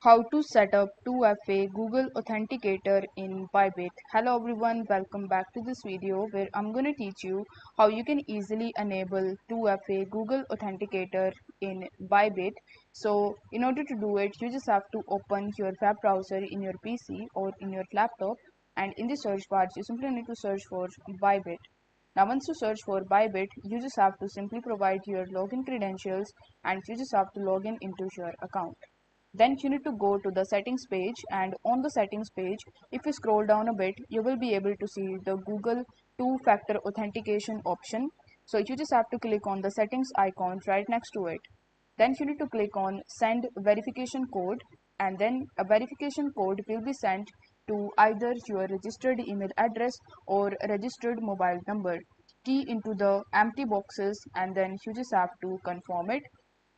How to set up 2FA Google Authenticator in ByBit. Hello everyone, welcome back to this video where I'm going to teach you how you can easily enable 2FA Google Authenticator in ByBit. So in order to do it, you just have to open your web browser in your PC or in your laptop, and in the search bar you simply need to search for ByBit. Now once you search for ByBit, you just have to simply provide your login credentials and you just have to log in into your account. Then you need to go to the settings page, and on the settings page, if you scroll down a bit, you will be able to see the Google two-factor authentication option. So you just have to click on the settings icon right next to it. Then you need to click on send verification code, and then a verification code will be sent to either your registered email address or registered mobile number. Key into the empty boxes and then you just have to confirm it.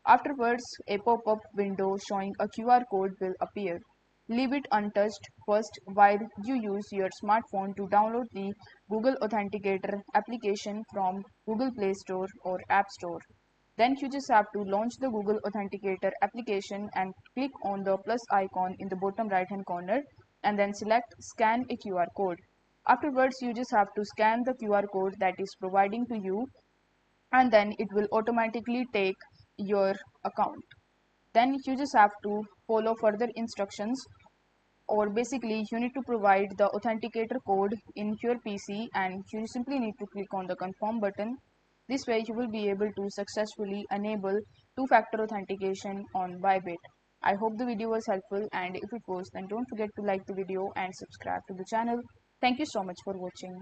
Afterwards, a pop-up window showing a QR code will appear. Leave it untouched first while you use your smartphone to download the Google Authenticator application from Google Play Store or App Store. Then you just have to launch the Google Authenticator application and click on the plus icon in the bottom right hand corner and then select scan a QR code. Afterwards, you just have to scan the QR code that is providing to you, and then it will automatically take your account. Then you just have to follow further instructions, or basically you need to provide the authenticator code in your PC and you simply need to click on the confirm button. This way you will be able to successfully enable two-factor authentication on ByBit. I hope the video was helpful, and if it was, then don't forget to like the video and subscribe to the channel. Thank you so much for watching.